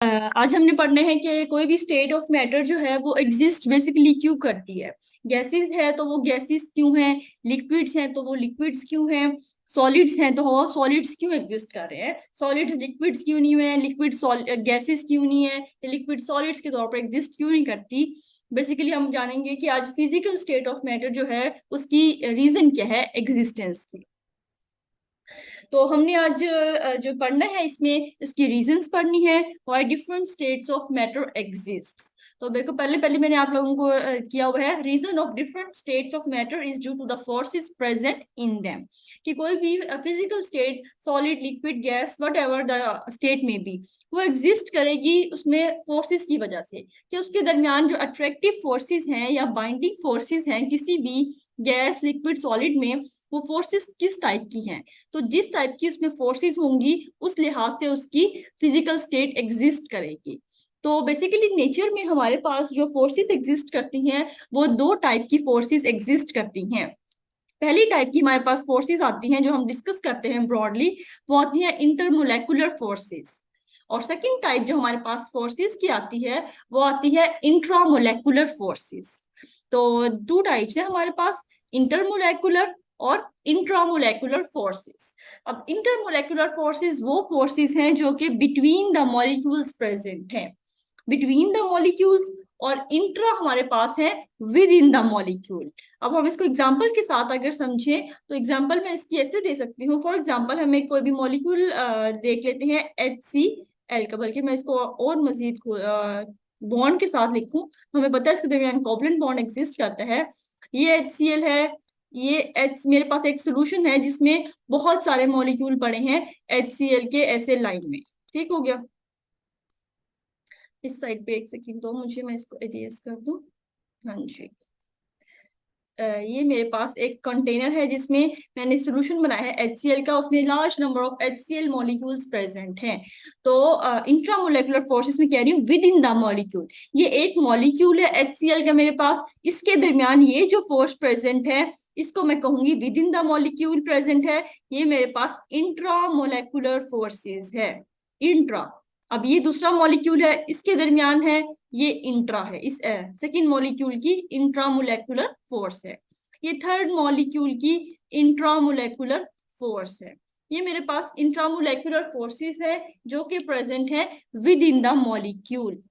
आज हमने पढ़ना है कि कोई भी स्टेट ऑफ मैटर जो है वो एग्जिस्ट बेसिकली क्यों करती है। गैसेस है तो वो गैसेस क्यों हैं, लिक्विड्स हैं तो वो लिक्विड्स क्यों हैं, सॉलिड्स हैं तो वो सॉलिड्स क्यों एग्जिस्ट कर रहे हैं, सॉलिड्स लिक्विड्स क्यों नहीं है, लिक्विड गैसेस क्यों नहीं है, लिक्विड सॉलिड्स के तौर पर एग्जिस्ट क्यों नहीं करती। बेसिकली हम जानेंगे कि आज फिजिकल स्टेट ऑफ मैटर जो है उसकी रीजन क्या है एग्जिस्टेंस की। तो हमने आज जो पढ़ना है इसमें इसकी रीजंस पढ़नी है, why different states of matter exist. तो देखो पहले पहले मैंने आप लोगों को किया हुआ है, reason of different states of matter is due to the forces present in them. कि कोई भी physical state, solid, liquid, gas, whatever the state में बी, वो एग्जिस्ट करेगी उसमें फोर्सेस की वजह से। कि उसके दरमियान जो अट्रैक्टिव फोर्सेस हैं या बाइंडिंग फोर्सेस हैं किसी भी गैस, लिक्विड, सॉलिड में, वो फोर्सेस किस टाइप की हैं। तो जिस टाइप की उसमें फोर्सेस होंगी उस लिहाज से उसकी फिजिकल स्टेट एग्जिस्ट करेगी। तो बेसिकली नेचर में हमारे पास जो फोर्सेस एग्जिस्ट करती हैं वो दो टाइप की फोर्सेस एग्जिस्ट करती हैं। पहली टाइप की हमारे पास फोर्सेस आती हैं जो हम डिस्कस करते हैं ब्रॉडली, वो आती हैं इंटरमोलेकुलर फोर्सेस। और सेकंड टाइप जो हमारे पास फोर्सेस की आती है वो आती है इंट्रामोलेकुलर फोर्सेस। तो टू टाइप्स है हमारे पास, इंटरमोलेकुलर और इंट्रामोलेकुलर फोर्सेस। अब इंटरमोलेकुलर फोर्सेस वो फोर्सेस हैं जो कि बिटवीन द मॉलिक्यूल्स प्रेजेंट हैं, बिटवीन द मॉलिक्यूल्स। और इंट्रा हमारे पास है विद इन द मॉलिक्यूल। अब हम इसको एग्जांपल के साथ अगर समझें तो एग्जांपल मैं इसकी ऐसे दे सकती हूँ। फॉर एग्जांपल हमें कोई भी मॉलिक्यूल देख लेते हैं HCl का, बल्कि मैं इसको और मजीद बॉन्ड के साथ लिखूं तो हमें पता है इसके दरमियान कोवलेंट बॉन्ड एग्जिस्ट करता है। ये HCl है, ये H मेरे पास एक सोल्यूशन है जिसमें बहुत सारे मॉलिक्यूल पड़े हैं HCl के ऐसे लाइन में। ठीक हो गया। इस साइड पे एक सेकंड दो मुझे, मैं इसको इरेज कर दूं। हाँ जी। ये मेरे पास एक कंटेनर है जिसमें मैंने सोल्यूशन बनाया है HCl का, उसमें large number of HCl molecules present हैं। तो इंट्रामोलेकुलर फोर्सेस में कह रही हूँ विद इन द मॉलिक्यूल। ये एक मॉलिक्यूल है HCl का मेरे पास, इसके दरमियान ये जो फोर्स प्रेजेंट है इसको मैं कहूंगी with in the molecule present है। ये मेरे पास इंट्रामोलेकुलर फोर्सेस है, इंट्रा। अब ये दूसरा मॉलिक्यूल है, इसके दरमियान है, ये इंट्रा है, इस सेकेंड मॉलिक्यूल की इंट्रामोलेकुलर फोर्स है। ये थर्ड मॉलिक्यूल की इंट्रामोलेकुलर फोर्स है। ये मेरे पास इंट्रामोलेकुलर फोर्सेस है जो कि प्रेजेंट है विद इन द मॉलिक्यूल।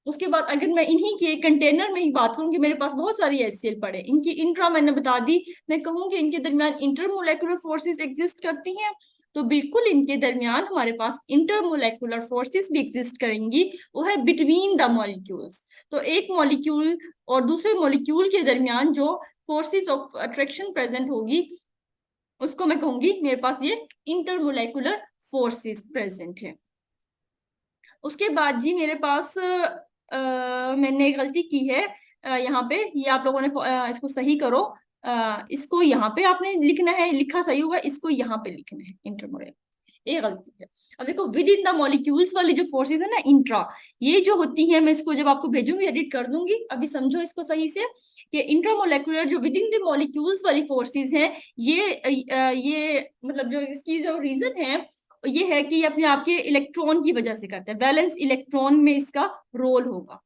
उसके बाद अगर मैं इन्हीं के कंटेनर में ही बात करूं कि मेरे पास बहुत सारी HCl पड़े, इनकी इंट्रा मैंने बता दी, मैं कहूंगी इनके दरमियान इंटरमोलेकुलर फोर्सेस एग्जिस्ट करती हैं। तो बिल्कुल इनके दरमियान हमारे पास इंटरमोलेकुलर फोर्सेस भी एग्जिस्ट करेंगी, वो है बिटवीन द मॉलिक्यूल्स। तो एक मॉलिक्यूल और दूसरे मॉलिक्यूल के दरमियान जो फोर्सेस ऑफ अट्रैक्शन प्रेजेंट होगी उसको मैं कहूंगी मेरे पास ये इंटरमोलेकुलर फोर्सेस प्रेजेंट है। उसके बाद जी मेरे पास मैंने गलती की है यहाँ पे, ये आप लोगों ने इसको सही करो। इसको यहाँ पे आपने लिखना है, लिखा सही होगा, इसको यहाँ पे लिखना है इंटरमोलेकुलर, ये गलती है। अब देखो विद इन द मॉलिक्यूल्स वाली जो फोर्सेस है ना इंट्रा, ये जो होती है, मैं इसको जब आपको भेजूंगी एडिट कर दूंगी, अभी समझो इसको सही से कि इंट्रामोलेकुलर जो विद इन द मॉलिक्यूल्स वाली फोर्सेस है, ये मतलब जो इसकी जो रीजन है ये है कि ये अपने आप के इलेक्ट्रॉन की वजह से करता है, वैलेंस इलेक्ट्रॉन में इसका रोल होगा।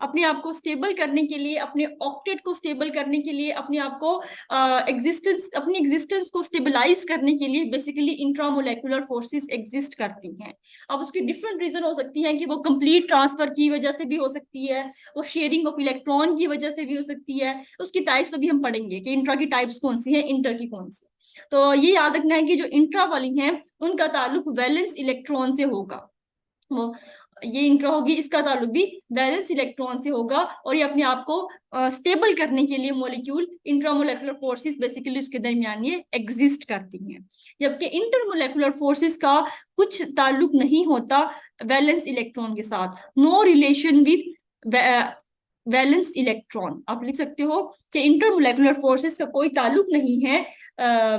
अपने आप को स्टेबल करने के लिए, अपने ऑक्टेट को स्टेबल करने के लिए, अपने आप को अपनी एग्जिस्टेंस को स्टेबलाइज करने के लिए बेसिकली इंट्रामोलेकुलर फोर्सेस एग्जिस्ट करती हैं। अब उसकी डिफरेंट रीजन हो सकती है कि वो कंप्लीट ट्रांसफर की वजह से भी हो सकती है, वो शेयरिंग ऑफ इलेक्ट्रॉन की वजह से भी हो सकती है। उसकी टाइप्स अभी हम पढ़ेंगे कि इंट्रा की टाइप्स कौन सी है, इंटर की कौन सी। तो ये याद रखना है कि जो इंट्रा वाली हैं उनका ताल्लुक वैलेंस इलेक्ट्रॉन से होगा। वो ये इंट्रा होगी, इसका ताल्लुक भी वैलेंस इलेक्ट्रॉन से होगा, और ये अपने आप को स्टेबल करने के लिए मॉलिक्यूल इंट्रामोलेकुलर फोर्सेस बेसिकली उसके दरमियान ये एग्जिस्ट करती हैं। जबकि इंटरमोलेकुलर फोर्सेस का कुछ ताल्लुक नहीं होता वैलेंस इलेक्ट्रॉन के साथ, no relation with valence electron. आप लिख सकते हो कि इंटरमोलेकुलर फोर्सेस का कोई ताल्लुक नहीं है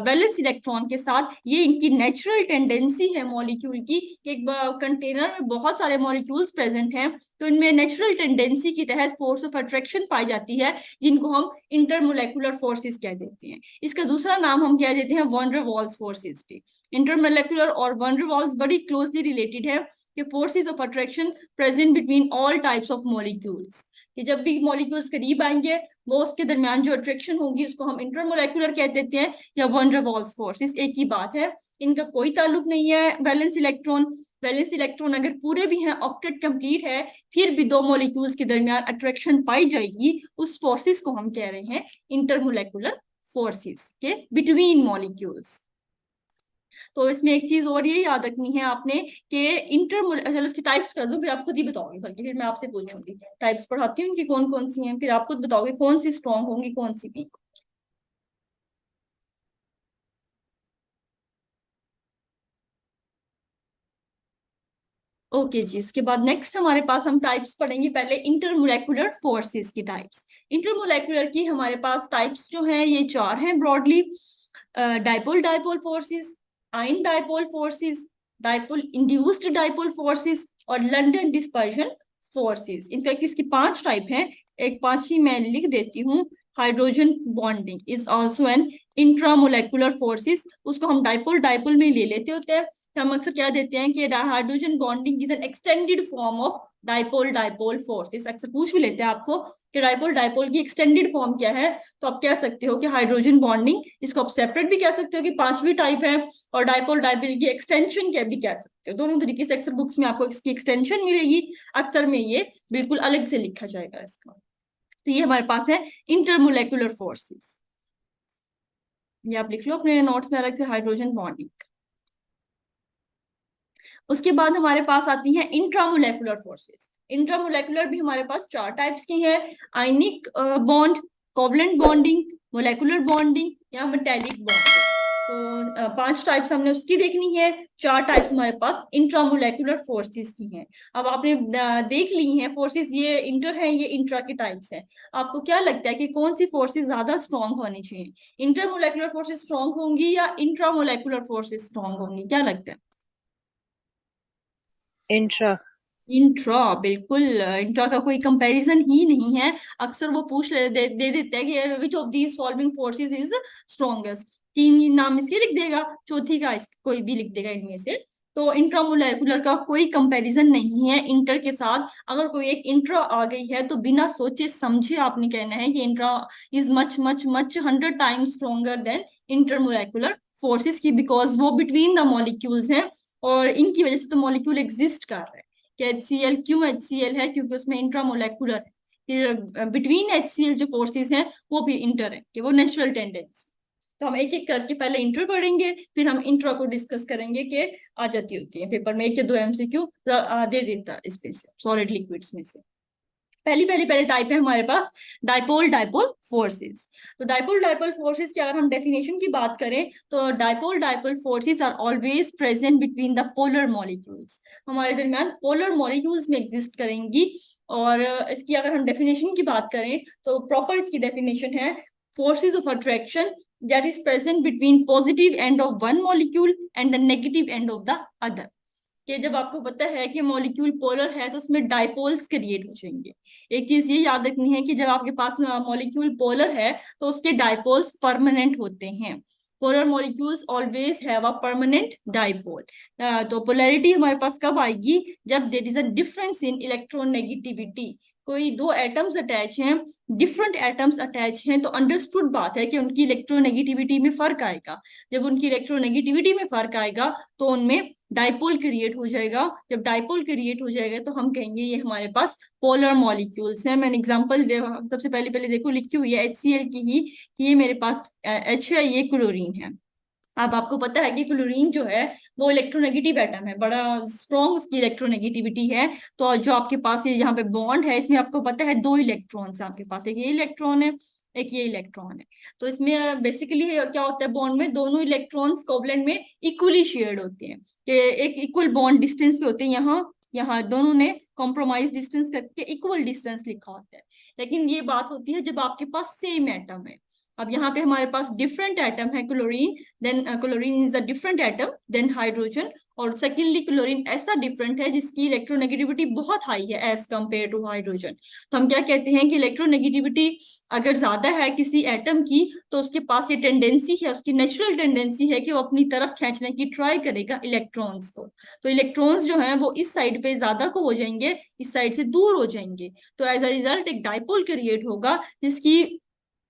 वैलेंस इलेक्ट्रॉन के साथ। ये इनकी नेचुरल टेंडेंसी है मॉलिक्यूल की, एक कंटेनर में बहुत सारे मॉलिक्यूल्स प्रेजेंट हैं तो इनमें नेचुरल टेंडेंसी के तहत फोर्स ऑफ अट्रैक्शन पाई जाती है, जिनको हम इंटरमोलेकुलर फोर्सेस कह देते हैं। इसका दूसरा नाम हम कह देते हैं वैन डर वाल्स फोर्सेस भी। इंटरमोलेकुलर और वैन डर वाल्स बड़ी क्लोजली रिलेटेड है, कि forces of attraction present between all types of molecules, कि जब भी मॉलिक्यूल्स करीब आएंगे वो उसके दरमियान जो अट्रैक्शन होगी उसको हम इंटरमोलेकुलर कह देते हैं, या वन डर वाल्स फोर्सेस, एक ही बात है, इनका कोई ताल्लुक नहीं है। वैलेंस इलेक्ट्रॉन, वैलेंस इलेक्ट्रॉन अगर पूरे भी हैं, ऑक्टेट कंप्लीट है, फिर भी दो मॉलिक्यूल्स के दरमियान अट्रैक्शन पाई जाएगी, उस फोर्सेस को हम कह रहे हैं इंटरमोलेकुलर फोर्सेस के बिटवीन मॉलिक्यूल्स। तो इसमें एक चीज और ये याद रखनी है आपने कि चलो उसकी टाइप्स कर दूं, फिर आप खुद ही बताओगे, बल्कि फिर मैं आपसे पूछूंगी, टाइप्स पढ़ाती हूँ उनकी कौन कौन सी हैं, फिर आप खुद बताओगे कौन सी स्ट्रॉन्ग होंगी कौन सी वीक। ओके जी, उसके बाद नेक्स्ट हमारे पास हम टाइप्स पढ़ेंगे, पहले इंटरमोलेकुलर फोर्सेस की टाइप्स। इंटरमोलेकुलर की हमारे पास टाइप्स जो हैं ये चार हैं broadly: dipole dipole forces, ion dipole forces, dipole induced dipole forces, और लंडन डिस्पर्जन फोर्सेस। इनफैक्ट इसकी पांच टाइप हैं, एक पांचवी मैं लिख देती हूँ। Hydrogen bonding is also an intramolecular forces, उसको हम डाइपोल डाइपोल में ले लेते होते हैं। हम अक्सर क्या देते हैं कि hydrogen bonding is an extended form of dipole dipole forces. अक्सर पूछ भी लेते हैं आपको कि डाइपोल डाइपोल की एक्सटेंडेड फॉर्म क्या है, तो आप कह सकते हो कि हाइड्रोजन बॉन्डिंग, इसको आप सेपरेट भी कह सकते हो कि पांचवी टाइप है, और डाइपोल डाइपोल की एक्सटेंशन क्या भी कह सकते हो। दोनों तरीके से अक्सर बुक्स में आपको इसकी एक्सटेंशन मिलेगी, अक्सर में ये बिल्कुल अलग से लिखा जाएगा इसका। तो ये हमारे पास है इंटरमोलेकुलर फोर्सेस, ये आप लिख लो अपने नोट्स में अलग से, हाइड्रोजन बॉन्डिंग। उसके बाद हमारे पास आती है इंट्रामोलेकुलर फोर्सेस। इंट्रामोलेकुलर भी हमारे पास चार टाइप्स की है: ionic bond, covalent bonding, molecular bonding, या मेटेलिक बॉन्डिंग। तो पांच टाइप्स हमने उसकी देखनी है, चार टाइप्स हमारे पास इंट्रामोलेकुलर फोर्सेस की हैं। अब आपने देख ली हैं फोर्सेस, ये इंटर है, ये इंट्रा के टाइप्स हैं। आपको क्या लगता है कि कौन सी फोर्सेस ज्यादा स्ट्रॉन्ग होनी चाहिए? इंटरमोलेकुलर फोर्सेस स्ट्रॉन्ग होंगी या इंट्रामोलेकुलर फोर्सेस स्ट्रॉन्ग होंगी, क्या लगता है? इंट्रा। इंट्रा, बिल्कुल। इंट्रा का कोई कंपैरिजन ही नहीं है। अक्सर वो दे देते हैं कि which of these following forces is strongest, तीन नाम इसके लिख देगा, चौथी का कोई भी लिख देगा इनमें से। तो इंट्रामोलेकुलर का कोई कंपैरिजन नहीं है इंटर के साथ। अगर कोई एक इंट्रा आ गई है तो बिना सोचे समझे आपने कहना है कि intra is much much much 100 times stronger than intermolecular forces की, बिकॉज वो बिटवीन द मॉलिक्यूल्स हैं, और इनकी वजह से तो मॉलिक्यूल एग्जिस्ट कर रहे हैं। कि HCl क्यों HCl है? क्योंकि उसमें इंट्रामोलेकुलर है। फिर बिटवीन HCl जो फोर्सेस हैं वो भी इंटर है, कि वो नेचुरल टेंडेंसी। तो हम एक एक करके पहले इंटर पढ़ेंगे, फिर हम इंट्रा को डिस्कस करेंगे कि आ जाती होती है पेपर में, एक या दो MCQ दे देता है इसमें से, सॉलिड लिक्विड्स में से। पहली टाइप है हमारे पास डाइपोल डाइपोल फोर्सेस। तो डाइपोल डाइपोल फोर्सेस की अगर हम डेफिनेशन की बात करें तो dipole dipole forces are always present between the polar molecules, हमारे दरमियान पोलर मॉलिक्यूल्स में एग्जिस्ट करेंगी। और इसकी अगर हम डेफिनेशन की बात करें तो प्रॉपर इसकी डेफिनेशन है: forces of attraction that is present between positive end of one molecule and the negative end of the other। कि जब आपको पता है कि मॉलिक्यूल पोलर है तो उसमें डाइपोल्स क्रिएट हो जाएंगे। एक चीज ये याद रखनी है कि जब आपके पास मॉलिक्यूल पोलर है तो उसके डाइपोल्स परमानेंट होते हैं। Polar molecules always have a permanent dipole. तो पोलैरिटी हमारे पास कब आएगी? जब there is a difference in electronegativity. कोई दो एटम्स अटैच हैं, डिफरेंट एटम्स अटैच हैं, तो अंडरस्टूड बात है कि उनकी इलेक्ट्रोनेगेटिविटी में फर्क आएगा। जब उनकी इलेक्ट्रोनेगेटिविटी में फर्क आएगा तो उनमें डाइपोल क्रिएट हो जाएगा। जब डाइपोल क्रिएट हो जाएगा तो हम कहेंगे ये हमारे पास पोलर मॉलिक्यूल्स हैं। मैंने एग्जांपल सबसे पहले देखो लिखी हुई है HCl की ही, कि ये मेरे पास H है, ये क्लोरीन है। अब आपको पता है कि क्लोरीन जो है वो इलेक्ट्रोनेगेटिव एटम है, बड़ा स्ट्रॉन्ग उसकी इलेक्ट्रोनेगेटिविटी है। तो जो आपके पास ये यहाँ पे बॉन्ड है, इसमें आपको पता है दो इलेक्ट्रॉन्स आपके पास, एक ये इलेक्ट्रॉन है, एक ये इलेक्ट्रॉन है। तो इसमें बेसिकली क्या होता है, बॉन्ड में दोनों इलेक्ट्रॉन्स कोवलेंट में इक्वली शेयर्ड होते हैं, कि एक इक्वल बॉन्ड डिस्टेंस पे होते हैं। यहाँ यहाँ दोनों ने कॉम्प्रोमाइज डिस्टेंस करके इक्वल डिस्टेंस लिखा होता है। लेकिन ये बात होती है जब आपके पास सेम एटम है। अब यहाँ पे हमारे पास डिफरेंट एटम है chlorine, then chlorine is a different atom than hydrogen, और सेकेंडली क्लोरीन ऐसा डिफरेंट है जिसकी इलेक्ट्रोनेगेटिविटी बहुत हाई है एज कंपेयर टू हाइड्रोजन। तो हम क्या कहते हैं कि इलेक्ट्रोनेगेटिविटी अगर ज्यादा है किसी एटम की, तो उसके पास ये टेंडेंसी है, उसकी नेचुरल टेंडेंसी है कि वो अपनी तरफ खींचने की ट्राई करेगा इलेक्ट्रॉन्स को। तो इलेक्ट्रॉन्स जो है वो इस साइड पे ज्यादा को हो जाएंगे, इस साइड से दूर हो जाएंगे, तो एज अ रिजल्ट एक डाइपोल क्रिएट होगा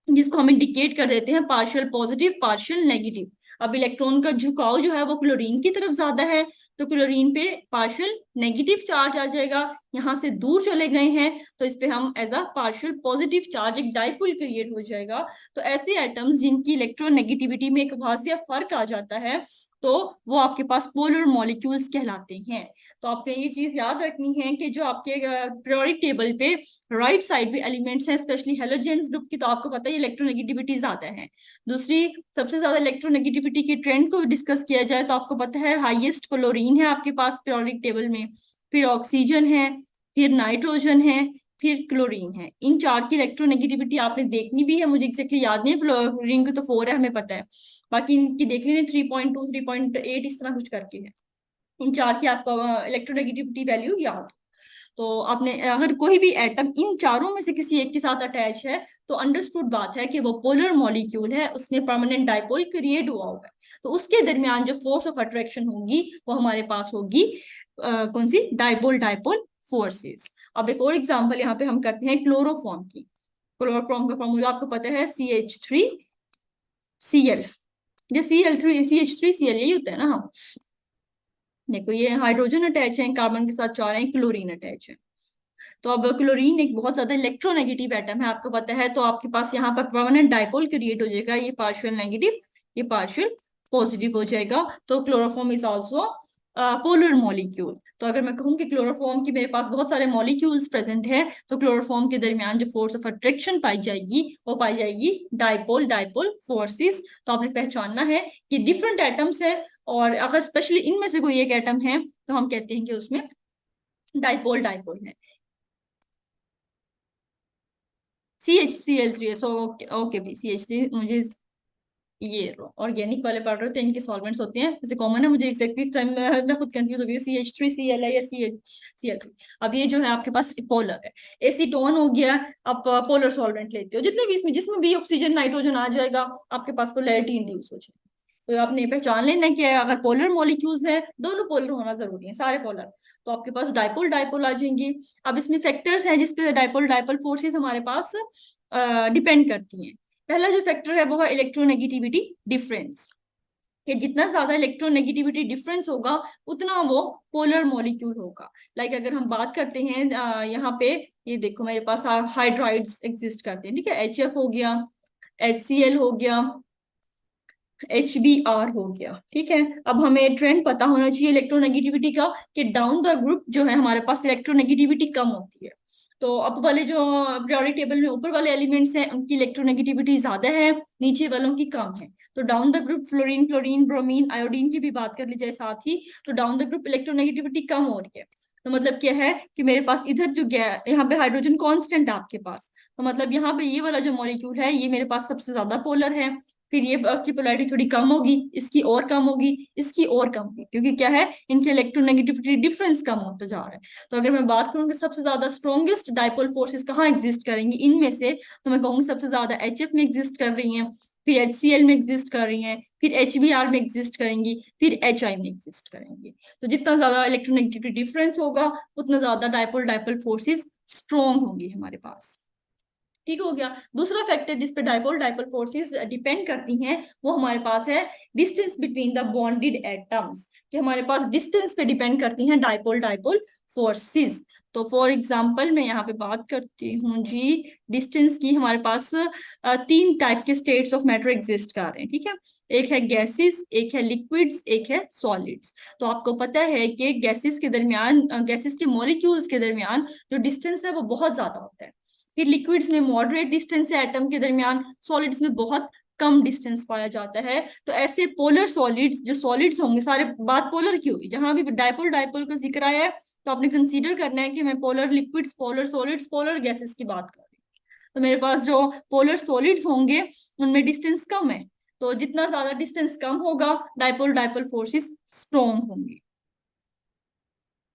जिसको हम इंडिकेट कर देते हैं पार्शियल पॉजिटिव पार्शियल नेगेटिव। अब इलेक्ट्रॉन का झुकाव जो है वो क्लोरीन की तरफ ज्यादा है, तो क्लोरीन पे पार्शियल नेगेटिव चार्ज आ जाएगा, यहाँ से दूर चले गए हैं तो इस पे हम as a partial positive charge एक डाइपोल क्रिएट हो जाएगा। तो ऐसे एटम्स जिनकी इलेक्ट्रोनेगेटिविटी में एक वाजिया फर्क आ जाता है, तो वो आपके पास पोलर मॉलिक्यूल्स कहलाते हैं। तो आपने ये चीज याद रखनी है कि जो आपके पीरियोडिक टेबल पे राइट साइड पे एलिमेंट्स हैं, स्पेशली हेलोजेंस ग्रुप की, तो आपको पता है इलेक्ट्रोनेगेटिविटी ज्यादा है। दूसरी सबसे ज्यादा इलेक्ट्रोनेगेटिविटी की ट्रेंड को डिस्कस किया जाए तो आपको पता है हाईएस्ट क्लोरीन है आपके पास पीरियोडिक टेबल में, फिर ऑक्सीजन है, फिर नाइट्रोजन है, फिर क्लोरीन है। इन चार की इलेक्ट्रोनेगेटिविटी आपने देखनी भी है, मुझे एग्जैक्टली याद नहीं है, क्लोरीन की तो 4 है हमें पता है, बाकी इनकी देख लेनी 3.2 3.8 इस तरह कुछ करके है। इन चार की आपको इलेक्ट्रोनेगेटिविटी वैल्यू याद। तो आपने अगर कोई भी एटम इन चारों में से किसी एक के साथ अटैच है तो अंडरस्टूड बात है कि वो पोलर मॉलिक्यूल है, उसने परमानेंट डाइपोल क्रिएट हुआ होगा, तो उसके दरमियान जो फोर्स ऑफ अट्रैक्शन होगी वो हमारे पास होगी कौन सी, डाइपोल डाइपोल फोर्सेस। अब एक और एग्जांपल यहाँ पे हम करते हैं क्लोरोफॉर्म की। क्लोरोफॉर्म का फॉर्मूला आपको पता है CH3Cl, जो CH3Cl यही होता है ना। हाँ देखो ये हाइड्रोजन अटैच है कार्बन के साथ, 4 है, क्लोरीन अटैच है। तो अब क्लोरीन एक बहुत ज्यादा इलेक्ट्रोनेगेटिव एटम है आपको पता है, तो आपके पास यहाँ पर परमानेंट डाइपोल क्रिएट हो जाएगा, ये पार्शियल नेगेटिव ये पार्शियल पॉजिटिव हो जाएगा। तो chloroform is also polar molecule. तो अगर मैं कहूँ कि क्लोरोफॉर्म की मेरे पास बहुत सारे मॉलिक्यूल्स प्रेजेंट है, तो क्लोरोफॉर्म के दरमियान जो फोर्स ऑफ अट्रैक्शन पाई जाएगी वो पाई जाएगी डाइपोल डाइपोल फोर्सेस। तो आपने पहचानना है कि डिफरेंट एटम्स है, और अगर स्पेशली इनमें से कोई एक एटम है तो हम कहते हैं कि उसमें डाइपोल डाइपोल है। CHCl3 सो ओके भी CH3, मुझे ये ऑर्गेनिक वाले पढ़ रहे थे इनके सॉल्वेंट्स होते हैं जैसे कॉमन है, मुझे एग्जैक्टली इस टाइम मैं खुद कंफ्यूज हो गई CH3Cl है या CHCl3। अब ये जो है आपके पास पोलर है, एसीटोन हो गया। आप पोलर सॉल्वेंट लेते हो जितने भी इसमें जिसमें भी ऑक्सीजन नाइट्रोजन आ जाएगा आपके पास पोलैरिटी इंड्यूस हो जाएगी। तो आपने पहचान लेना कि अगर पोलर मॉलिक्यूल्स है दोनों पोलर होना जरूरी है, सारे पोलर, तो आपके पास डाइपोल डाइपोल आ जाएंगी। अब इसमें फैक्टर्स हैं जिसपे डाइपोल डाइपोल फोर्सेस हमारे पास डिपेंड करती हैं। पहला जो फैक्टर है वो है इलेक्ट्रोनेगेटिविटी डिफरेंस, कि जितना ज्यादा इलेक्ट्रोनेगेटिविटी डिफरेंस होगा उतना वो पोलर मॉलिक्यूल होगा। लाइक अगर हम बात करते हैं यहाँ पे, ये देखो मेरे पास हाइड्राइड्स एग्जिस्ट करते हैं, ठीक है, HF हो गया, HCl हो गया, HBr हो गया, ठीक है। अब हमें ट्रेंड पता होना चाहिए इलेक्ट्रोनेगेटिविटी का कि डाउन द ग्रुप जो है हमारे पास इलेक्ट्रोनेगेटिविटी कम होती है। तो अप वाले जो पीरियोडिक टेबल में ऊपर वाले एलिमेंट्स हैं उनकी इलेक्ट्रोनेगेटिविटी ज्यादा है, नीचे वालों की कम है। तो down the group fluorine chlorine bromine iodine की भी बात कर ली जाए साथ ही, तो डाउन द ग्रुप इलेक्ट्रोनेगेटिविटी कम हो रही है। तो मतलब क्या है कि मेरे पास इधर जो यहाँ पे हाइड्रोजन कांस्टेंट है आपके पास, तो मतलब यहाँ पे ये वाला जो मॉलिक्यूल है ये मेरे पास सबसे ज्यादा पोलर है, फिर ये उसकी पोलैरिटी थोड़ी कम होगी, इसकी और कम होगी, इसकी और कम होगी, क्योंकि क्या है इनके इलेक्ट्रोनेगेटिविटी डिफरेंस कम होता जा रहा है। तो अगर मैं बात करूँ कि सबसे ज्यादा स्ट्रॉन्गेस्ट डाइपोल फोर्सेस कहाँ एग्जिस्ट करेंगी इनमें से, तो मैं कहूंगी सबसे ज्यादा HF में एग्जिस्ट कर रही हैं, फिर HCl में एग्जिस्ट कर रही हैं, फिर HBr में एग्जिस्ट करेंगी, फिर HI में एग्जिस्ट करेंगी। तो जितना ज्यादा इलेक्ट्रोनेगेटिविटी डिफरेंस होगा उतना ज्यादा डाइपोल डाइपोल फोर्सेस स्ट्रॉन्ग होंगी हमारे पास। ठीक हो गया। दूसरा फैक्टर जिस पे डाइपोल डाइपोल फोर्सेस डिपेंड करती हैं वो हमारे पास है distance between the bonded atoms, कि हमारे पास डिस्टेंस पे डिपेंड करती हैं डाइपोल डाइपोल फोर्सेस। तो फॉर एग्जांपल मैं यहाँ पे बात करती हूँ जी डिस्टेंस की, हमारे पास 3 टाइप के स्टेट्स ऑफ मैटर एग्जिस्ट कर रहे हैं, ठीक है। एक है गैसेस, एक है लिक्विड्स, एक है सॉलिड्स। तो आपको पता है कि गैसेस के दरमियान गैसेस के मॉलिक्यूल्स के दरमियान जो डिस्टेंस है वो बहुत ज्यादा होता है, फिर लिक्विड्स में मॉडरेट डिस्टेंस है एटम के दरमियान, सॉलिड्स में बहुत कम डिस्टेंस पाया जाता है। तो ऐसे पोलर सॉलिड्स जो सॉलिड्स होंगे, सारे बात पोलर की होगी, जहां भी डाइपोल डाइपोल का जिक्र आया है तो आपने कंसीडर करना है कि मैं polar liquids polar solids polar gases की बात कर रही हूँ। तो मेरे पास जो पोलर सॉलिड्स होंगे उनमें डिस्टेंस कम है, तो जितना ज्यादा डिस्टेंस कम होगा डाइपोल डाइपोल फोर्सेस स्ट्रॉन्ग होंगी,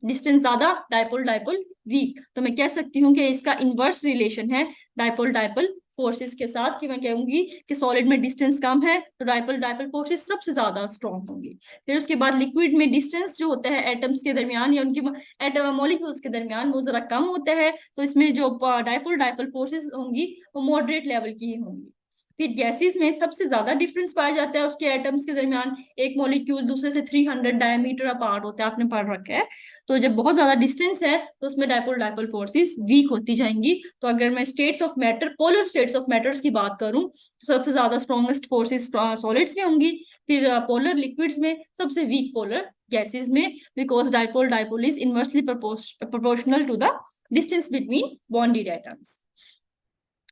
डिस्टेंस ज्यादा डाइपोल डाइपोल वीक। तो मैं कह सकती हूँ कि इसका इनवर्स रिलेशन है डाइपोल डाइपोल फोर्सेस के साथ, कि मैं कहूंगी कि सॉलिड में डिस्टेंस कम है तो डाइपोल डाइपोल फोर्सेस सबसे ज्यादा स्ट्रॉन्ग होंगी। फिर उसके बाद लिक्विड में डिस्टेंस जो होता है एटम्स के दरमियान या उनके एटम मॉलिक्यूल्स के दरमियान वो जरा कम होता है, तो इसमें जो डाइपोल डाइपोल फोर्सेस होंगी वो मॉडरेट लेवल की ही होंगी। फिर गैसेस में सबसे ज्यादा डिफरेंस पाया जाता है उसके एटम्स के दरमियान, एक मॉलिक्यूल दूसरे से 300 डायमीटर अपार्ट होता है, आपने पढ़ रखा है। तो जब बहुत ज्यादा डिस्टेंस है तो उसमें डाइपोल डाइपोल फोर्सेस वीक होती जाएंगी। तो अगर मैं states of matter, polar states of matters की बात करूं तो सबसे ज्यादा स्ट्रॉन्गेस्ट फोर्सेस सॉलिड्स में होंगी, फिर पोलर लिक्विड्स में सबसे वीक पोलर गैसेस में, because dipole dipole is inversely proportional to the distance between bonded atoms.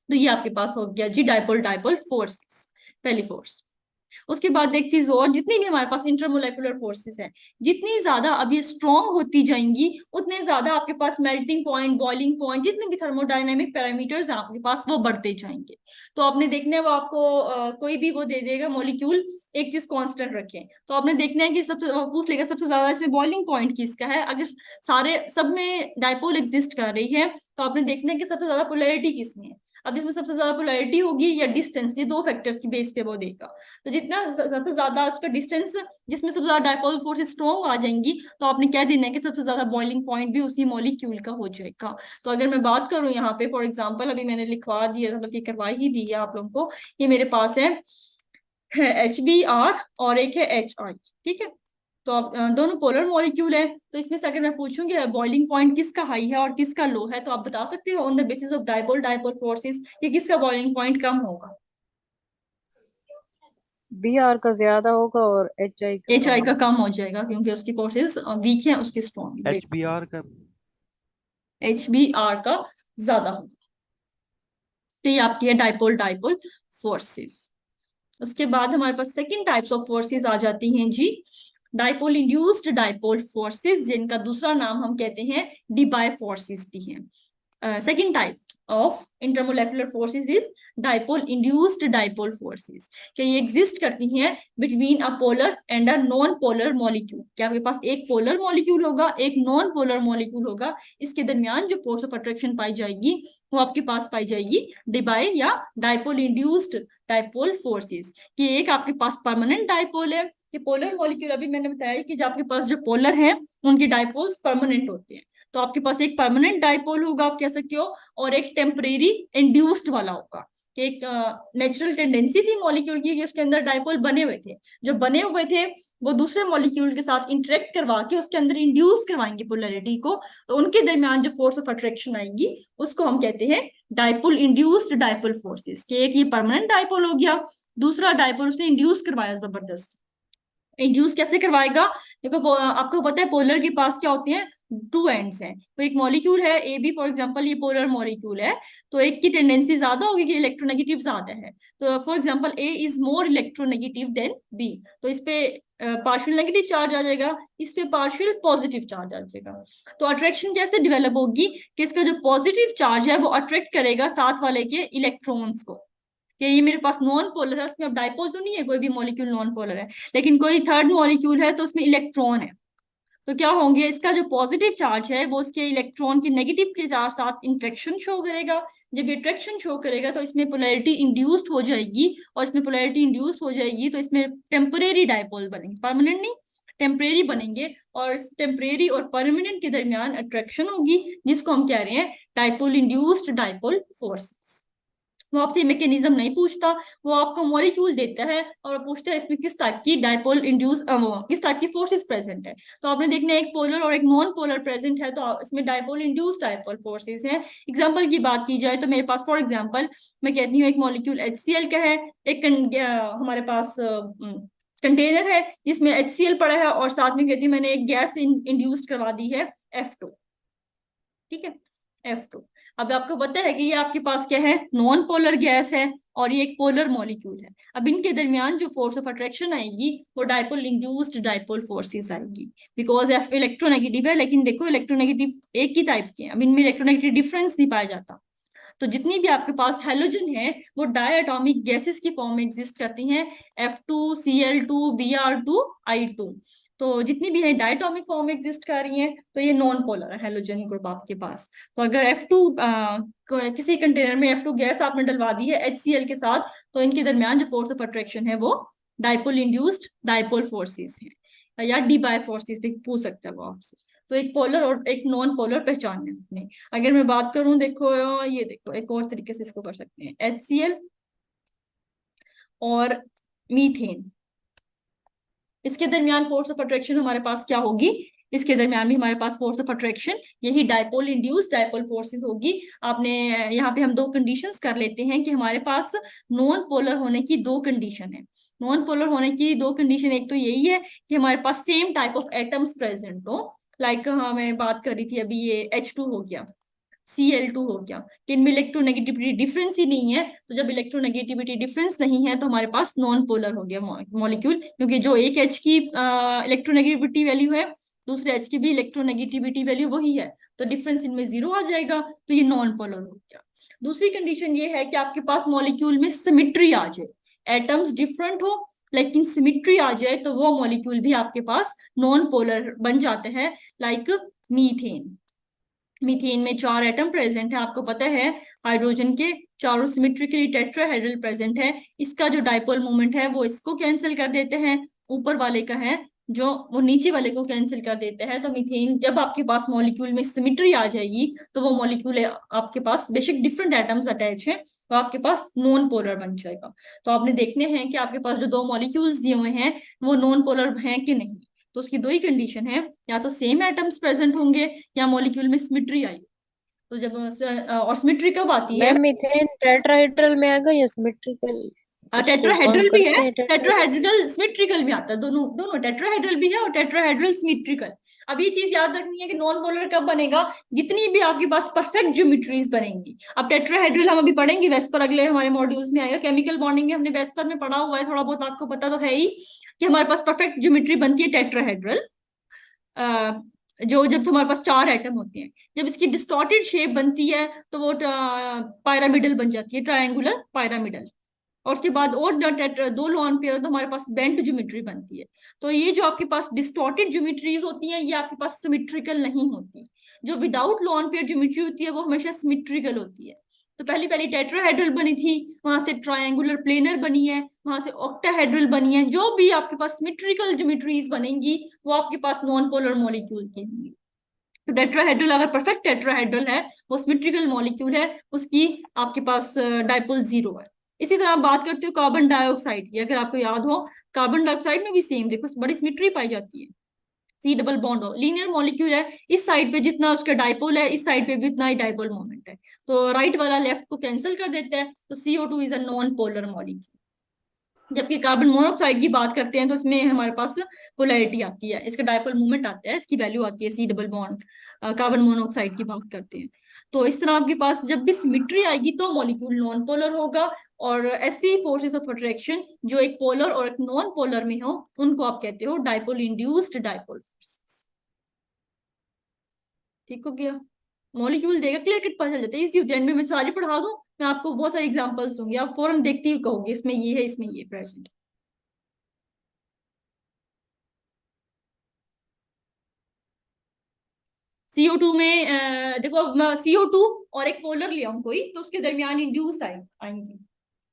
तो ये आपके पास हो गया जी डाइपोल डाइपोल फोर्स, पहली फोर्स। उसके बाद एक चीज और, जितनी भी हमारे पास इंटरमोलेकुलर फोर्सेस हैं, जितनी ज्यादा अब ये स्ट्रॉन्ग होती जाएंगी उतने ज्यादा आपके पास मेल्टिंग पॉइंट, बॉइलिंग पॉइंट, जितने भी थर्मोडायनेमिक पैरामीटर्स हैं आपके पास वो बढ़ते जाएंगे। तो आपने देखना है वो आपको कोई भी वो दे देगा मॉलिक्यूल, एक चीज कांस्टेंट रखें, तो आपने देखना है कि सबसे पूछ लेगा सबसे ज्यादा इसमें बॉइलिंग पॉइंट किसका है। अगर सारे सब में डाइपोल एग्जिस्ट कर रही है तो आपने देखना है कि सबसे ज्यादा पोलैरिटी किसमें है। अब इसमें सबसे ज्यादा पोलैरिटी होगी या डिस्टेंस, ये दो फैक्टर्स की बेस पे वो देगा। तो जितना सबसे ज्यादा उसका डिस्टेंस जिसमें सबसे ज्यादा डाइपोल फोर्स स्ट्रॉन्ग आ जाएंगी तो आपने क्या देना है कि सबसे ज्यादा बॉइलिंग पॉइंट भी उसी मॉलिक्यूल का हो जाएगा। तो अगर मैं बात करूं यहाँ पे फॉर एग्जांपल, अभी मैंने लिखवा दिया, बल्कि करवा ही दी है आप लोगों को, ये मेरे पास है HBr और एक है HI, ठीक है। तो आप दोनों पोलर मॉलिक्यूल है, तो इसमें से अगर मैं पूछूंगी बॉइलिंग पॉइंट किसका हाई है और किसका लो है, तो आप बता सकते हो on the basis of dipole dipole forces कि किसका बॉइलिंग पॉइंट कम होगा। बी आर का ज्यादा होगा और एच आई का कम HI का होगा। कम हो जाएगा क्योंकि उसकी फोर्सेस वीक है, उसकी स्ट्रॉन्ग है। HBr का। HBr का ज्यादा होगा। तो ये आपकी है डाइपोल डाइपोल फोर्सेस। उसके बाद हमारे पास सेकंड टाइप्स ऑफ फोर्सेस आ जाती हैं जी, डाइपोल इंड्यूस्ड डाइपोल फोर्सेस, जिनका दूसरा नाम हम कहते हैं डिबाई फोर्सेस भी है। Second type of intermolecular forces is dipole induced dipole forces, कि ये एग्जिस्ट करती हैं between a polar and a non polar molecule. क्या आपके पास एक पोलर मॉलिक्यूल होगा, एक नॉन पोलर मॉलिक्यूल होगा, इसके दरमियान जो फोर्स ऑफ अट्रैक्शन पाई जाएगी वो आपके पास पाई जाएगी डिबाई या डाइपोल इंड्यूस्ड डाइपोल फोर्सेस। कि एक आपके पास परमानेंट डाइपोल है, कि पोलर मॉलिक्यूल, अभी मैंने बताया कि जो आपके पास जो पोलर है उनके डाइपोल्स परमानेंट होते हैं, तो आपके पास एक परमानेंट डाइपोल होगा आप कह सकते हो, और एक टेम्परेरी इंड्यूस्ड वाला होगा। कि एक नेचुरल टेंडेंसी थी मॉलिक्यूल की कि उसके अंदर डाइपोल बने हुए थे, जो बने हुए थे वो दूसरे मॉलिक्यूल के साथ इंटरेक्ट करवा के उसके अंदर इंड्यूस करवाएंगे पोलैरिटी को, तो उनके दरमियान जो फोर्स ऑफ अट्रैक्शन आएगी उसको हम कहते हैं डाइपोल इंड्यूस्ड डाइपोल फोर्सेस। कि एक ये परमानेंट डाइपोल हो गया, दूसरा डाइपोल उसने इंड्यूस करवाया जबरदस्त। इंड्यूस कैसे करवाएगा, देखो आपको पता है पोलर के पास क्या होते हैं, टू एंड्स हैं। तो एक मॉलिक्यूल है ए बी फॉर एग्जांपल, ये पोलर मॉलिक्यूल है, तो एक की टेंडेंसी ज्यादा होगी कि इलेक्ट्रोनेगेटिव ज्यादा है, तो for example A is more electronegative than B, तो इस पे पार्शियल नेगेटिव चार्ज आ जाएगा, इस पे पार्शियल पॉजिटिव चार्ज आ जाएगा। तो अट्रैक्शन कैसे डेवलप होगी कि इसका जो पॉजिटिव चार्ज है वो अट्रैक्ट करेगा साथ वाले के इलेक्ट्रॉन्स को, कि ये मेरे पास नॉन पोलर है, उसमें अब डाइपोल तो नहीं है, कोई भी मॉलिक्यूल नॉन पोलर है, लेकिन कोई थर्ड मॉलिक्यूल है तो उसमें इलेक्ट्रॉन है, तो क्या होंगे इसका जो पॉजिटिव चार्ज है वो उसके इलेक्ट्रॉन के नेगेटिव के साथ इंट्रैक्शन शो करेगा। जब ये इंट्रैक्शन शो करेगा तो इसमें पोलैरिटी इंड्यूस्ड हो जाएगी, और इसमें पोलैरिटी इंड्यूस्ड हो जाएगी तो इसमें टेम्परेरी डाइपोल बनेंगे, परमानेंट नहीं, टेम्परेरी बनेंगे, और टेम्परेरी और परमानेंट के दरमियान अट्रैक्शन होगी जिसको हम कह रहे हैं डाइपोल इंड्यूस्ड डाइपोल फोर्स। वो आपसे मैकेनिज्म नहीं पूछता, वो आपको मॉलिक्यूल देता है और पूछता है इसमें किस टाइप की डाइपोल इंड्यूस किस टाइप की फोर्सेस प्रेजेंट है। तो आपने देखना है एक पोलर और एक नॉन पोलर प्रेजेंट है, तो इसमें डाइपोल इंड्यूस डाइपोल फोर्सेस हैं। एग्जांपल की बात की जाए तो मेरे पास फॉर एग्जांपल मैं कहती हूँ एक मॉलिक्यूल HCl का है, एक हमारे पास कंटेनर है जिसमें HCl पड़ा है, और साथ में कहती हूँ मैंने एक गैस इंड्यूस्ड करवा दी है F2, ठीक है, F2। अब आपको पता है कि ये आपके पास क्या है, नॉन पोलर गैस है और ये एक पोलर मॉलिक्यूल है। अब इनके दरमियान जो फोर्स ऑफ अट्रैक्शन आएगी वो डाइपोल इंड्यूस्ड डाइपोल फोर्सेस आएगी, बिकॉज F इलेक्ट्रोनेगेटिव है, लेकिन देखो इलेक्ट्रोनेगेटिव एक ही टाइप के हैं, अब इनमें इलेक्ट्रोनेगेटिव डिफरेंस नहीं पाया जाता। तो जितनी भी आपके पास हैलोजन है वो डायटॉमिक गैसेस की फॉर्म में एग्जिस्ट करती हैं, F2Cl2 Br2 I2। तो जितनी भी है डायटॉमिक फॉर्म में एग्जिस्ट कर रही हैं, तो ये नॉन पोलर है हैलोजन ग्रुप आपके पास। तो अगर F2 किसी कंटेनर में F2 गैस आपने डलवा दी है HCl के साथ, तो इनके दरमियान जो फोर्स ऑफ अट्रैक्शन है वो डाइपोल इंड्यूस्ड डाइपोल फोर्सेस है, या डी बाय फोर्सेस भी पूछ सकता है वो आपसे। तो एक पोलर और एक नॉन पोलर पहचान है अपने। अगर मैं बात करूं, देखो ये देखो एक और तरीके से इसको कर सकते हैं, HCl और मीथेन, इसके दरमियान फोर्स ऑफ अट्रैक्शन हमारे पास क्या होगी? इसके दरमियान भी हमारे पास फोर्स ऑफ अट्रैक्शन यही डाइपोल इंड्यूस डाइपोल फोर्सेस होगी। आपने यहाँ पे हम दो कंडीशंस कर लेते हैं कि हमारे पास नॉन पोलर होने की दो कंडीशन है। नॉन पोलर होने की दो कंडीशन, एक तो यही है कि हमारे पास same type of atoms present हो, लाइक हमें बात कर रही थी अभी, ये H2 हो गया, Cl2 हो गया, कि इनमें इलेक्ट्रोनेगेटिविटी डिफरेंस ही नहीं है। तो जब इलेक्ट्रोनेगेटिविटी डिफरेंस नहीं है तो हमारे पास नॉन पोलर हो गया मॉलिक्यूल, क्योंकि जो एक H की इलेक्ट्रोनेगेटिविटी वैल्यू है, दूसरे H की भी इलेक्ट्रोनेगेटिविटी वैल्यू वही है, तो डिफरेंस इनमें जीरो आ जाएगा, तो ये नॉन पोलर हो गया। दूसरी कंडीशन ये है कि आपके पास मॉलिक्यूल में सिमिट्री आ जाए, एटम्स डिफरेंट हो लेकिन सिमिट्री आ जाए, तो वो मॉलिक्यूल भी आपके पास नॉन पोलर बन जाते हैं, लाइक मीथेन। मीथेन में 4 एटम प्रेजेंट है, आपको पता है हाइड्रोजन के चारों सिमेट्रिकली टेट्राहेड्रल प्रेजेंट है। इसका जो डाइपोल मोमेंट है वो इसको कैंसिल कर देते हैं, ऊपर वाले का है जो वो नीचे वाले को कैंसिल कर देते हैं। तो मीथेन जब आपके पास मॉलिक्यूल में सिमेट्री आ जाएगी, तो वो मॉलिक्यूल आपके पास बेशक डिफरेंट एटम्स अटैच है, तो आपके पास नॉन पोलर बन जाएगा। तो आपने देखने हैं कि आपके पास जो दो मॉलिक्यूल्स दिए हुए हैं वो नॉन पोलर हैं कि नहीं। तो उसकी दो ही कंडीशन है, या तो सेम एटम्स प्रेजेंट होंगे या मॉलिक्यूल में सिमेट्री आई। तो जब और सिमेट्री कब आती है? मैम मीथेन टेट्राहेड्रल में आएगा या सिमेट्रिकल? उसको टेट्राहेड्रल काउंट भी है, करते हैं टेट्राहेड्रल? टेट्राहेड्रल सिमेट्रिकल भी आता है, दोनों दोनों टेट्राहेड्रल भी है और टेट्राहेड्रल सिमेट्रिकल। अब ये चीज याद रखनी है कि नॉन पोलर कब बनेगा? जितनी भी आपके पास परफेक्ट ज्योमेट्रीज बनेंगी। अब टेट्राहेड्रल हम अभी पढ़ेंगे वेस्पर, अगले हमारे मॉड्यूल्स में आएगा, केमिकल बॉन्डिंग में हमने वेस्पर में पढ़ा हुआ है, थोड़ा बहुत आपको पता तो है ही कि हमारे पास परफेक्ट ज्योमेट्री बनती है टेट्राहेड्रल। जो जब तुम्हारे पास 4 एटम होते हैं, जब इसकी डिस्टॉर्टेड शेप बनती है तो वो पायरामिडल बन जाती है, ट्रायंगुलर पायरामिडल। और उसके बाद और दो लोन पेयर तो हमारे पास बेंट ज्योमेट्री बनती है। तो ये जो आपके पास डिस्टॉर्टेड ज्योमेट्रीज होती हैं ये आपके पास सिमेट्रिकल नहीं होती। जो विदाउट लोन पेयर ज्योमेट्री होती है वो हमेशा सिमेट्रिकल होती है। तो पहली पहली टेट्राहेड्रल बनी थी, वहां से ट्रायंगुलर प्लेनर बनी है, वहां से ऑक्टाहेड्रल बनी है। जो भी आपके पास सिमेट्रिकल ज्योमेट्रीज बनेंगी वो आपके पास नॉन पोलर मॉलिक्यूल की होंगी। तो टेट्राहेड्रल अगर परफेक्ट टेट्राहेड्रल है, वो सिमेट्रिकल मॉलिक्यूल है, उसकी आपके पास डाइपोल जीरो है। इसी तरह आप बात करते हो कार्बन डाइऑक्साइड की, अगर आपको याद हो कार्बन डाइऑक्साइड में भी सेम देखो बड़ी सिमेट्री पाई जाती है, सी डबल बॉन्ड हो, लीनियर मॉलिक्यूल है, इस साइड पे जितना उसका डाइपोल है इस साइड पे भी उतना ही डाइपोल मोमेंट है, तो राइट वाला लेफ्ट को कैंसिल कर देता है, तो CO2 is a non polar molecule. जबकि कार्बन मोनोऑक्साइड की बात करते हैं तो इसमें हमारे पास पोलैरिटी आती है, इसका डाइपोल मूवमेंट आता है, इसकी वैल्यू आती है C double bond. Carbon monoxide की बात करते हैं तो इस तरह आपके पास जब भी सिमेट्री आएगी तो मॉलिक्यूल नॉन पोलर होगा। और ऐसी फोर्सेस ऑफ अट्रैक्शन जो एक पोलर और एक नॉन पोलर में हो उनको आप कहते हो डाइपोल इंड्यूस्ड डाइपोल फोर्सेस। ठीक हो गया? मॉलिक्यूल देगा क्लियर कट पता चल जाता है, इजी होता है। इनमें मैं सारी पढ़ा दूं, मैं आपको बहुत सारे एग्जांपल्स दूंगी, आप फौरन देखते ही कहोगे इसमें ये है इसमें ये प्रेजेंट। CO2 में देखो CO2 और एक पोलर लिया हूं कोई, तो उसके दरमियान इंड्यूस आएंगे।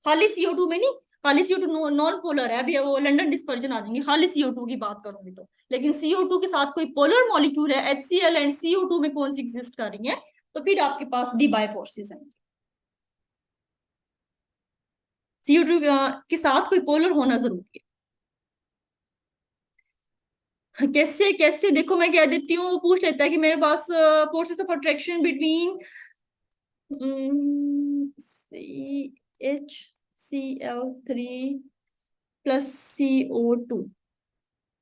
खाली CO2 में नहीं, खाली CO2 नॉन पोलर है, अभी वो लंडन डिस्पर्जन आ जाएंगे खाली CO2 की बात करूंगी तो। लेकिन CO2 के साथ कोई पोलर मॉलिक्यूल है, HCl एंड CO2 में कौन सी एग्जिस्ट कर रही है, तो फिर आपके पास डी बाय फोर्सेस आएंगे। CO2 के साथ कोई पोलर होना जरूरी है। कैसे कैसे देखो मैं कह देती हूँ, वो पूछ लेता है कि मेरे पास forces of attraction between HCl3 plus CO2।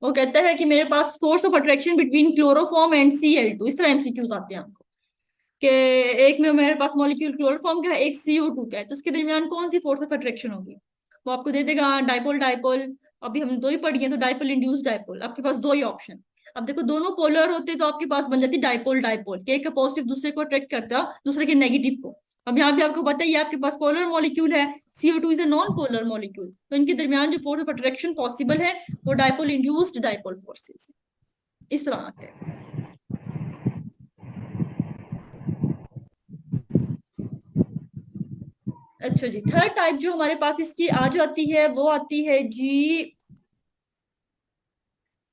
वो कहता है कि मेरे पास force of attraction between chloroform and Cl2, इस तरह MCQs आते हैं हमको कि एक में मेरे पास मॉलिक्यूल क्लोरोफॉर्म का है, एक CO2 का है, तो इसके दरमियान कौन सी फोर्स ऑफ अट्रैक्शन होगी? वो आपको दे देगा डाइपोल डाइपोल। अभी हम दो ही पढ़ी है तो डाइपोल इंड्यूस डाइपोल, आपके पास दो ही ऑप्शन। अब देखो दोनों पोलर होते तो आपके पास बन जाती डाइपोल डाइपोल, कि एक का पॉजिटिव दूसरे को अट्रैक्ट करता दूसरे के नेगेटिव को। अब यहाँ भी आपको पता है ये आपके पास पोलर मॉलिक्यूल है, CO2 is a non polar molecule, तो इनके दरमियान जो फोर्स ऑफ अट्रैक्शन पॉसिबल है वो डाइपोल इंड्यूस्ड डाइपोल फोर्सेस इस तरह आते हैं। अच्छा जी, थर्ड टाइप जो हमारे पास इसकी आ जाती है वो आती है जी,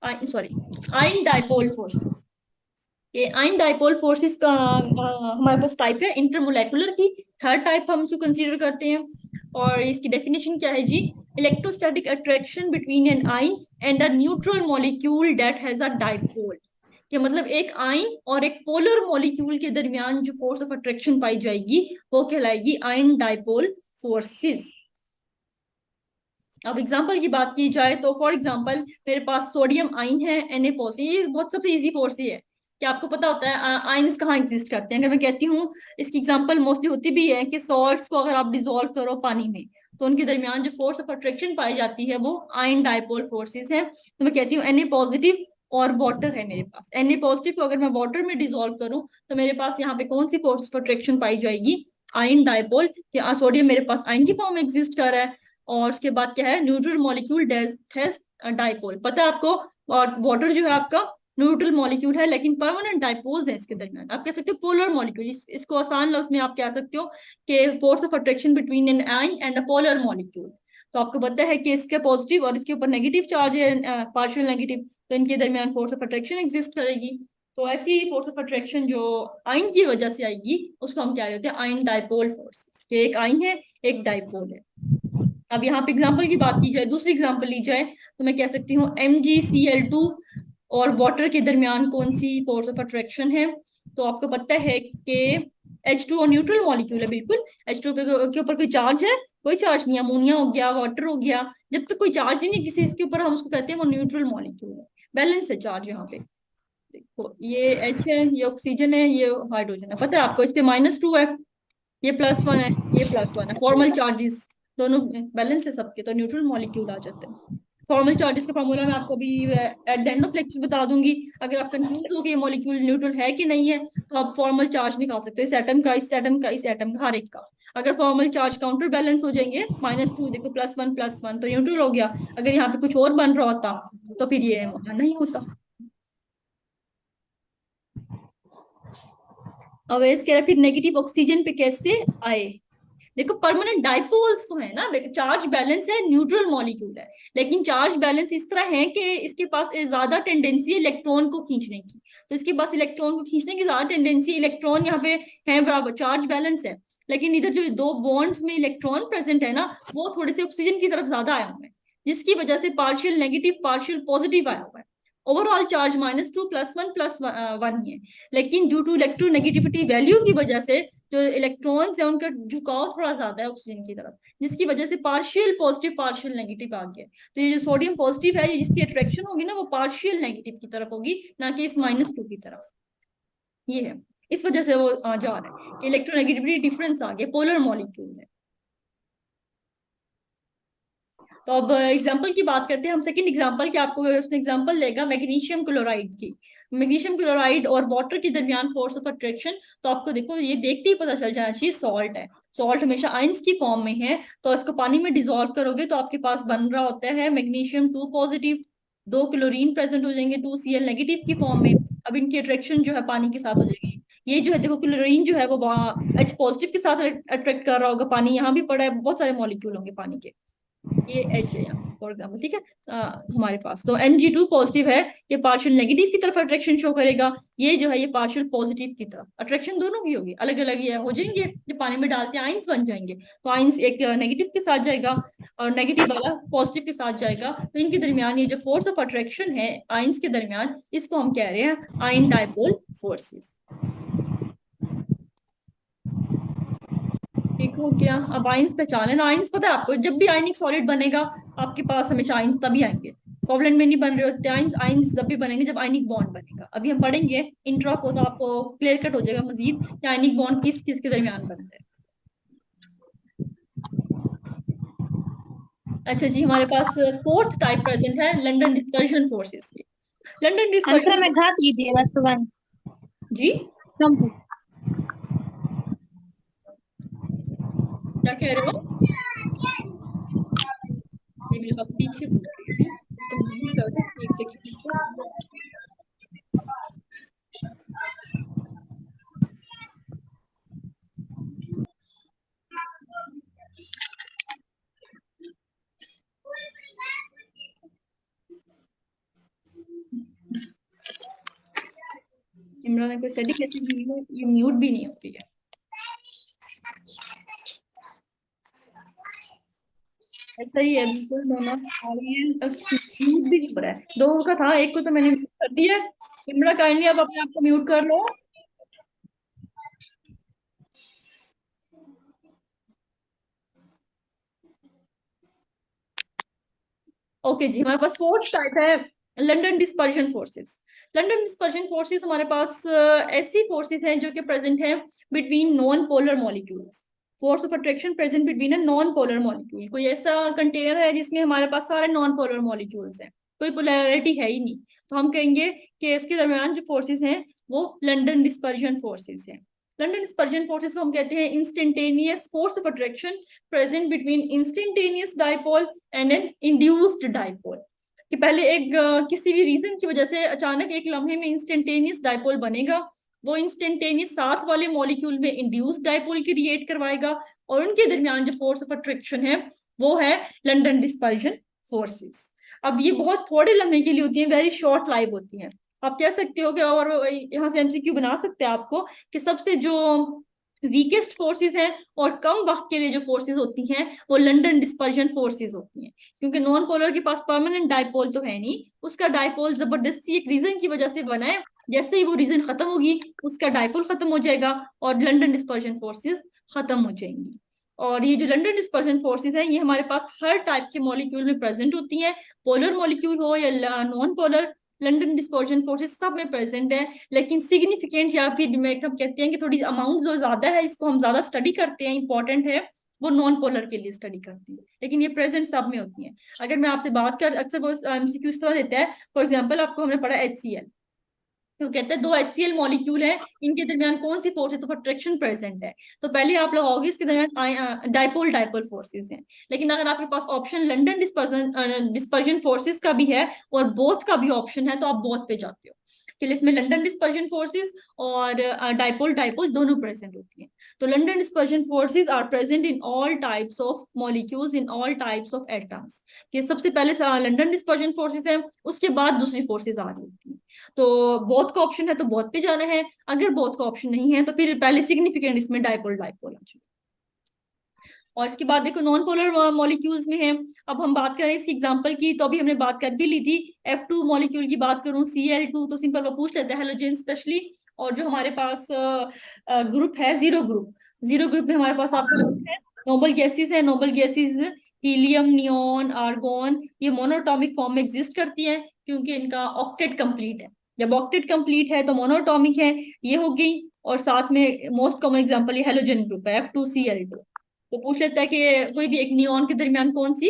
सॉरी, आयन डाइपोल फोर्सेस। ये आयन डाइपोल फोर्सेस का हमारे पास टाइप है इंटरमोलेकुलर की, थर्ड टाइप हम इसको कंसीडर करते हैं। और इसकी डेफिनेशन क्या है जी, electrostatic attraction between an ion and a neutral molecule that has a dipole. कि मतलब एक आयन और एक पोलर मॉलिक्यूल के दरमियान जो फोर्स ऑफ अट्रैक्शन पाई जाएगी वो कहलाएगी आयन डाइपोल फोर्सेस। अब एग्जांपल की बात की जाए तो फॉर एग्जांपल मेरे पास सोडियम आयन है Na पॉजिटिव, ये बहुत सबसे इजी फोर्स ही है कि आपको पता होता है आयन्स कहाँ एग्जिस्ट करते हैं। अगर मैं कहती हूँ, इसकी एग्जांपल मोस्टली होती भी है कि सॉल्ट्स को अगर आप डिजोल्व करो पानी में तो उनके दरमियान जो फोर्स ऑफ अट्रैक्शन पाई जाती है वो आयन डाइपोल फोर्सेस है। तो मैं कहती हूँ Na पॉजिटिव और वाटर है मेरे पास, Na पॉजिटिव को अगर मैं वाटर में डिजोल्व करूँ तो मेरे पास यहाँ पे कौन सी फोर्स ऑफ अट्रैक्शन पाई जाएगी, आयन डाइपोल। सोडियम मेरे पास आयन की फॉर्म में एग्जिस्ट कर रहा है, और उसके बाद क्या है, न्यूट्रल मॉलिक्यूल हैज डाइपोल। पता है आपको, और वाटर जो है आपका न्यूट्रल मॉलिक्यूल है लेकिन परमानेंट डाइपोल्स है इसके दरमियान। आप कह सकते हो पोलर मॉलिक्यूल, इसको आसान लफ्ज में आप कह सकते हो कि force of attraction between an ion and a polar molecule. तो आपको पता है कि इसके पॉजिटिव और इसके ऊपर नेगेटिव चार्ज है, पार्शियल नेगेटिव, तो इनके दरमियान फोर्स ऑफ अट्रैक्शन एग्जिस्ट करेगी। तो ऐसी फोर्स ऑफ अट्रैक्शन जो आयन की वजह से आएगी उसको हम क्या कहते हैं, आयन डाइपोल फोर्सेस। एक आयन है एक डाइपोल है। अब यहाँ पे एग्जाम्पल की बात की जाए, दूसरी एग्जाम्पल ली जाए तो मैं कह सकती हूँ MgCl2 और वाटर के दरमियान कौन सी फोर्स ऑफ अट्रैक्शन है। तो आपको पता है कि H2 और न्यूट्रल मॉलिक्यूल है, बिल्कुल H2 के ऊपर कोई चार्ज है, कोई चार्ज नहीं, अमोनिया हो गया, वाटर हो गया, जब तक कोई चार्ज ही नहीं किसी इसके ऊपर हम उसको कहते हैं वो न्यूट्रल मॉलिक्यूल है, बैलेंस है चार्ज यहाँ पे। देखो ये H है, ये ऑक्सीजन है, ये हाइड्रोजन है, पता है आपको, इस पे -2 है, ये +1 है, ये +1 है, फॉर्मल चार्जेस दोनों बैलेंस है सबके, तो न्यूट्रल मॉलिक्यूल आ जाते हैं। फॉर्मल चार्जेस का फॉर्मूला मैं आपको अभी at the end of lecture बता दूंगी। अगर आप कंफ्यूज हो कि ये मॉलिक्यूल न्यूट्रल है कि नहीं है तो आप फॉर्मल चार्ज निकाल सकते हो, इस एटम का, इस एटम का, इस एटम का, हर एक का। अगर फॉर्मल चार्ज काउंटर बैलेंस हो जाएंगे, -2 देखो, +1 तो न्यूट्रल हो गया। अगर यहाँ पे कुछ और बन रहा होता तो फिर ये नहीं होता। अब इसके फिर नेगेटिव ऑक्सीजन पे कैसे आए। देखो परमानेंट डाइपोल्स तो है ना, चार्ज बैलेंस है, न्यूट्रल मॉलिक्यूल है, लेकिन चार्ज बैलेंस इस तरह है कि इसके पास ज्यादा टेंडेंसी है इलेक्ट्रॉन को खींचने की। तो इसके पास इलेक्ट्रॉन को खींचने की ज्यादा टेंडेंसी, इलेक्ट्रॉन यहाँ पे है बराबर, चार्ज बैलेंस है, लेकिन इधर जो दो बॉन्ड्स में इलेक्ट्रॉन प्रेजेंट है ना वो थोड़े से ऑक्सीजन की तरफ ज्यादा आया हुआ है, जिसकी वजह से पार्शियल नेगेटिव पार्शियल पॉजिटिव आया हुआ है। ओवरऑल चार्ज -2 +1 ही है, लेकिन ड्यू टू इलेक्ट्रोनेगेटिविटी वैल्यू की वजह से जो इलेक्ट्रॉन्स है उनका झुकाव थोड़ा ज्यादा है ऑक्सीजन की तरफ, जिसकी वजह से पार्शियल पॉजिटिव पार्शियल नेगेटिव आ गया। तो ये जो सोडियम पॉजिटिव है, जिसकी अट्रैक्शन होगी ना वो पार्शियल नेगेटिव की तरफ होगी, ना कि इस -2 की तरफ। ये है, इस वजह से वो जा रहा है कि इलेक्ट्रोनेगेटिविटी डिफरेंस आ गया पोलर मॉलिक्यूल में। तो अब एग्जाम्पल की बात करते हैं हम, सेकंड एग्जाम्पल की आपको उसने एग्जाम्पल देगा मैग्नीशियम क्लोराइड की। मैग्नीशियम क्लोराइड और वाटर के दरमियान फोर्स ऑफ अट्रैक्शन, तो आपको देखो ये देखते ही पता चल जाना चाहिए सॉल्ट है, सॉल्ट हमेशा आइंस की फॉर्म में है, तो इसको पानी में डिजोल्व करोगे तो आपके पास बन रहा होता है मैग्नीशियम 2 पॉजिटिव, 2 क्लोरीन प्रेजेंट हो जाएंगे 2Cl नेगेटिव की फॉर्म में। अब इनकी अट्रैक्शन जो है पानी के साथ हो जाएगी। ये जो है देखो क्लोरीन जो है वो H पॉजिटिव के साथ अट्रैक्ट कर रहा होगा, पानी यहाँ भी पड़ा है, बहुत सारे मॉलिक्यूल होंगे पानी के, ये H है यहाँ फॉर एग्जाम्पल, ठीक है। हमारे पास तो Mg2 पॉजिटिव है, ये पार्शियल नेगेटिव की तरफ अट्रैक्शन शो करेगा, ये जो है ये पार्शियल पॉजिटिव की तरफ, अट्रैक्शन दोनों की होगी, अलग अलग ये हो जाएंगे, जब पानी में डालते हैं आइंस बन जाएंगे, तो आइंस एक नेगेटिव के साथ जाएगा और नेगेटिव वाला पॉजिटिव के साथ जाएगा, तो इनके दरमियान ये जो फोर्स ऑफ अट्रैक्शन है आइंस के दरमियान, इसको हम कह रहे हैं आयन डाइपोल फोर्सेस। ठीक हो गया। अब आइंस पहचान लेना, आइंस पता है आपको, जब भी आयनिक सॉलिड बनेगा आपके पास हमेशा आइंस तभी आएंगे, कोवलेंट में नहीं बन रहे होते आइंस, आइंस जब भी बनेंगे जब आयनिक बॉन्ड बनेगा। अभी हम पढ़ेंगे इंट्रो को तो आपको क्लियर कट हो जाएगा मजीद कि आयनिक बॉन्ड किस किस के दरमियान बनता है। अच्छा जी, हमारे पास फोर्थ टाइप प्रेजेंट है लंदन डिस्पर्शन फोर्सेस की। लंदन आंसर डिस्पर्शन में घात कीजिए वस्तुवांश जी, कम क्या कह रहे हो? ये मेरे पास टीचर बोल रही है, इसको म्यूट कर दे एक सेकंड। इमरान ने कोई सेटिंग ऐसी की है, ये म्यूट भी नहीं हो रही है। ऐसा ही है बिल्कुल दोनों, आर्यन म्यूट भी नहीं हो रहा है। दो का था, एक को तो मैंने म्यूट कर दिया है। इमरान काइंडली आप अपने आप को म्यूट कर लो। ओके जी, हमारे पास फोर्थ टाइप है London dispersion forces. London dispersion forces हमारे पास ऐसी फोर्सेस हैं जो कि प्रेजेंट है between non polar molecules. Force of attraction present between a non polar molecule. कोई ऐसा कंटेनर है जिसमें हमारे पास सारे नॉन पोलर मॉलिक्यूल्स हैं, कोई पोलैरिटी है ही नहीं, तो हम कहेंगे कि इसके दरमियान जो फोर्सेस हैं वो लंडन डिस्पर्जन फोर्सेस हैं। लंडन डिस्पर्जन फोर्सेस को हम कहते हैं instantaneous force of attraction present between instantaneous dipole and an induced dipole. कि पहले एक किसी भी रीजन की वजह से अचानक एक लम्हे में इंस्टेंटेनियस डाइपोल बनेगा, वो इंस्टेंटेनियस साथ वाले मॉलिक्यूल में इंड्यूस्ड डाइपोल क्रिएट करवाएगा, और उनके दरमियान जो फोर्स ऑफ अट्रैक्शन है वो है लंडन डिस्पर्जन फोर्सेस। अब ये बहुत थोड़े लम्हे के लिए होती है, वेरी शॉर्ट लाइफ होती है। आप कह सकते हो कि, और यहाँ से एमसीक्यू बना सकते हैं आपको, कि सबसे जो वीकेस्ट फोर्सेस हैं और कम वक्त के लिए जो फोर्सेस होती हैं वो लंडन डिस्पर्जन फोर्सेस होती हैं। क्योंकि नॉन पोलर के पास परमानेंट डाइपोल तो है नहीं, उसका डाइपोल जबरदस्ती एक रीजन की वजह से बना है, जैसे ही वो रीजन खत्म होगी उसका डाइपोल खत्म हो जाएगा और लंडन डिस्पर्जन फोर्सेस खत्म हो जाएंगी। और ये जो लंडन डिस्पर्जन फोर्सेस है ये हमारे पास हर टाइप के मॉलिक्यूल में प्रेजेंट होती हैं, पोलर मॉलिक्यूल हो या non polar, London dispersion forces सब में प्रेजेंट है। लेकिन सिग्निफिकेंट या फिर हम कहते हैं कि थोड़ी अमाउंट जो ज्यादा है, इसको हम ज्यादा स्टडी करते हैं, इंपॉर्टेंट है, वो नॉन पोलर के लिए स्टडी करती है, लेकिन ये प्रेजेंट सब में होती है। अगर मैं आपसे बात कर, अक्सर वो एमसीक्यू इस तरह देता है, फॉर एग्जाम्पल आपको हमने पढ़ा HCl, तो कहते हैं दो HCl मॉलिक्यूल है, इनके दरमियान कौन सी फोर्सेस ऑफ अट्रैक्शन प्रेजेंट है, तो पहले आप लोग ऑगस्ट के दरमियान डाइपोल डाइपोल फोर्सेस हैं। लेकिन अगर आपके पास ऑप्शन लंडन डिस्पर्जन फोर्सेस का भी है और बोथ का भी ऑप्शन है, तो आप बोथ पे जाते हो कि इसमें लंडन डिस्पर्जन फोर्सेस और डाइपोल डाइपोल दोनों प्रेजेंट होती हैं। तो London dispersion forces are present in all types of molecules in all types of atoms. कि सबसे पहले लंडन डिस्पर्जन फोर्सेस है, उसके बाद दूसरी फोर्सेस आ रही होती हैं। तो बोथ का ऑप्शन है तो बोथ पे जाना है, अगर बोथ का ऑप्शन नहीं है तो फिर पहले सिग्निफिकेंट इसमें डाइपोल डाइपोल आ जाए। और इसके बाद देखो नॉन पोलर मॉलिक्यूल्स में है। अब हम बात करें इसकी एग्जांपल की, तो अभी हमने बात कर भी ली थी। F2 मॉलिक्यूल की बात करूं, Cl2, तो सिंपल वो पूछ लेते हैं हेलोजन स्पेशली। और जो हमारे पास ग्रुप है जीरो ग्रुप, जीरो ग्रुप में हमारे पास आपका ग्रुप है नोबल गैसेस है। Noble gases helium, neon, argon, ये मोनोटॉमिक फॉर्म में एग्जिस्ट करती है क्योंकि इनका ऑक्टेट कंप्लीट है। जब ऑक्टेट कंप्लीट है तो मोनोटॉमिक है, ये हो गई। और साथ में मोस्ट कॉमन एग्जांपल ये हेलोजन ग्रुप है F2Cl2। तो पूछ लेता है कि कोई भी एक नियॉन के दरमियान कौन सी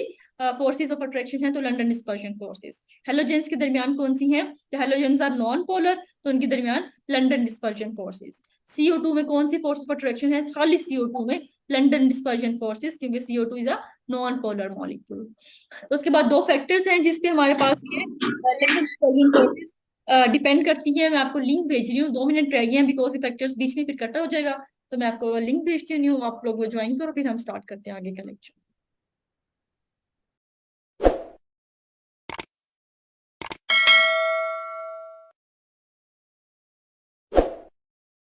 फोर्सेस ऑफ अट्रैक्शन है, तो लंडन डिस्पर्जन फोर्सेस। हेलोजेंस के दरमियान कौन सी हैं, तो हेलोजेंस आर नॉन पोलर, तो उनके दरमियान लंडन डिस्पर्जन फोर्सेस। CO2 में कौन सी फोर्स ऑफ अट्रैक्शन है, खाली CO2 में लंडन डिस्पर्जन फोर्सेस, क्योंकि CO2 is a non polar molecule. तो उसके बाद दो फैक्टर्स हैं जिसपे हमारे पास ये लंडन डिस्पर्जन फोर्सेस डिपेंड करती है। मैं आपको लिंक भेज रही हूँ, 2 मिनट रह गए हैं, बिकॉज फैक्टर्स बीच में फिर कटा हो जाएगा। तो मैं आपको लिंक भेजती हूँ, आप लोग वो ज्वाइन करो, फिर हम स्टार्ट करते हैं आगे का लेक्चर।